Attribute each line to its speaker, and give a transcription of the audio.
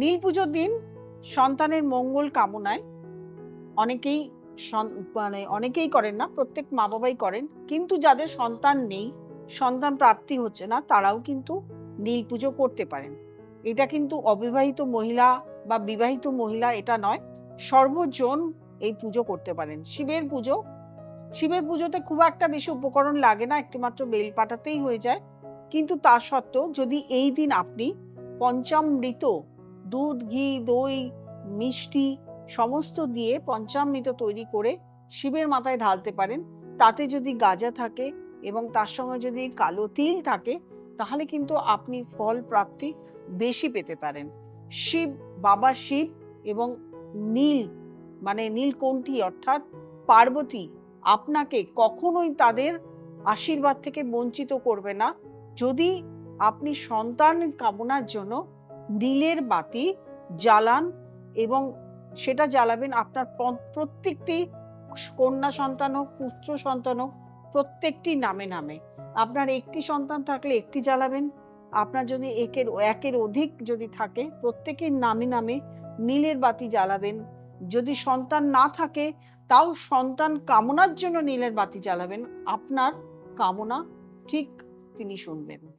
Speaker 1: নীল পুজোর দিন সন্তানের মঙ্গল কামনায় অনেকেই অনেকেই করেন না, প্রত্যেক মা বাবাই করেন, কিন্তু যাদের সন্তান নেই, সন্তান প্রাপ্তি হচ্ছে না, তারাও কিন্তু নীল পুজো করতে পারেন। এটা কিন্তু অবিবাহিত মহিলা বা বিবাহিত মহিলা এটা নয়, সর্বজন এই পুজো করতে পারেন। শিবের পুজোতে খুব একটা বেশি উপকরণ লাগে না, একটিমাত্র বেলপাতাতেই হয়ে যায়। কিন্তু তা সত্ত্বেও যদি এই দিন আপনি পঞ্চামৃত, দুধ, ঘি, দই, মিষ্টি সমস্ত দিয়ে পঞ্চামৃত তৈরি করে শিবের মাথায় ঢালতে পারেন, তাতে যদি গাজা থাকে এবং তার সঙ্গে যদি কালো তিল থাকে, তাহলে কিন্তু আপনি ফল প্রাপ্তি বেশি পেতে পারেন। বাবা শিব এবং নীলকণ্ঠী অর্থাৎ পার্বতী আপনাকে কখনোই তাদের আশীর্বাদ থেকে বঞ্চিত করবে না, যদি আপনি সন্তান কামনার জন্য নীলের বাতি জ্বালান, এবং সেটা জ্বালাবেন আপনার প্রত্যেকটি কন্যা সন্তান হোক, পুত্র সন্তান হোক, প্রত্যেকটি নামে নামে। আপনার একটি সন্তান থাকলে একটি জ্বালাবেন, আপনার যদি একের অধিক যদি থাকে, প্রত্যেকের নামে নামে নীলের বাতি জ্বালাবেন। যদি সন্তান না থাকে, তাও সন্তান কামনার জন্য নীলের বাতি জ্বালাবেন, আপনার কামনা ঠিক তিনি শুনবেন।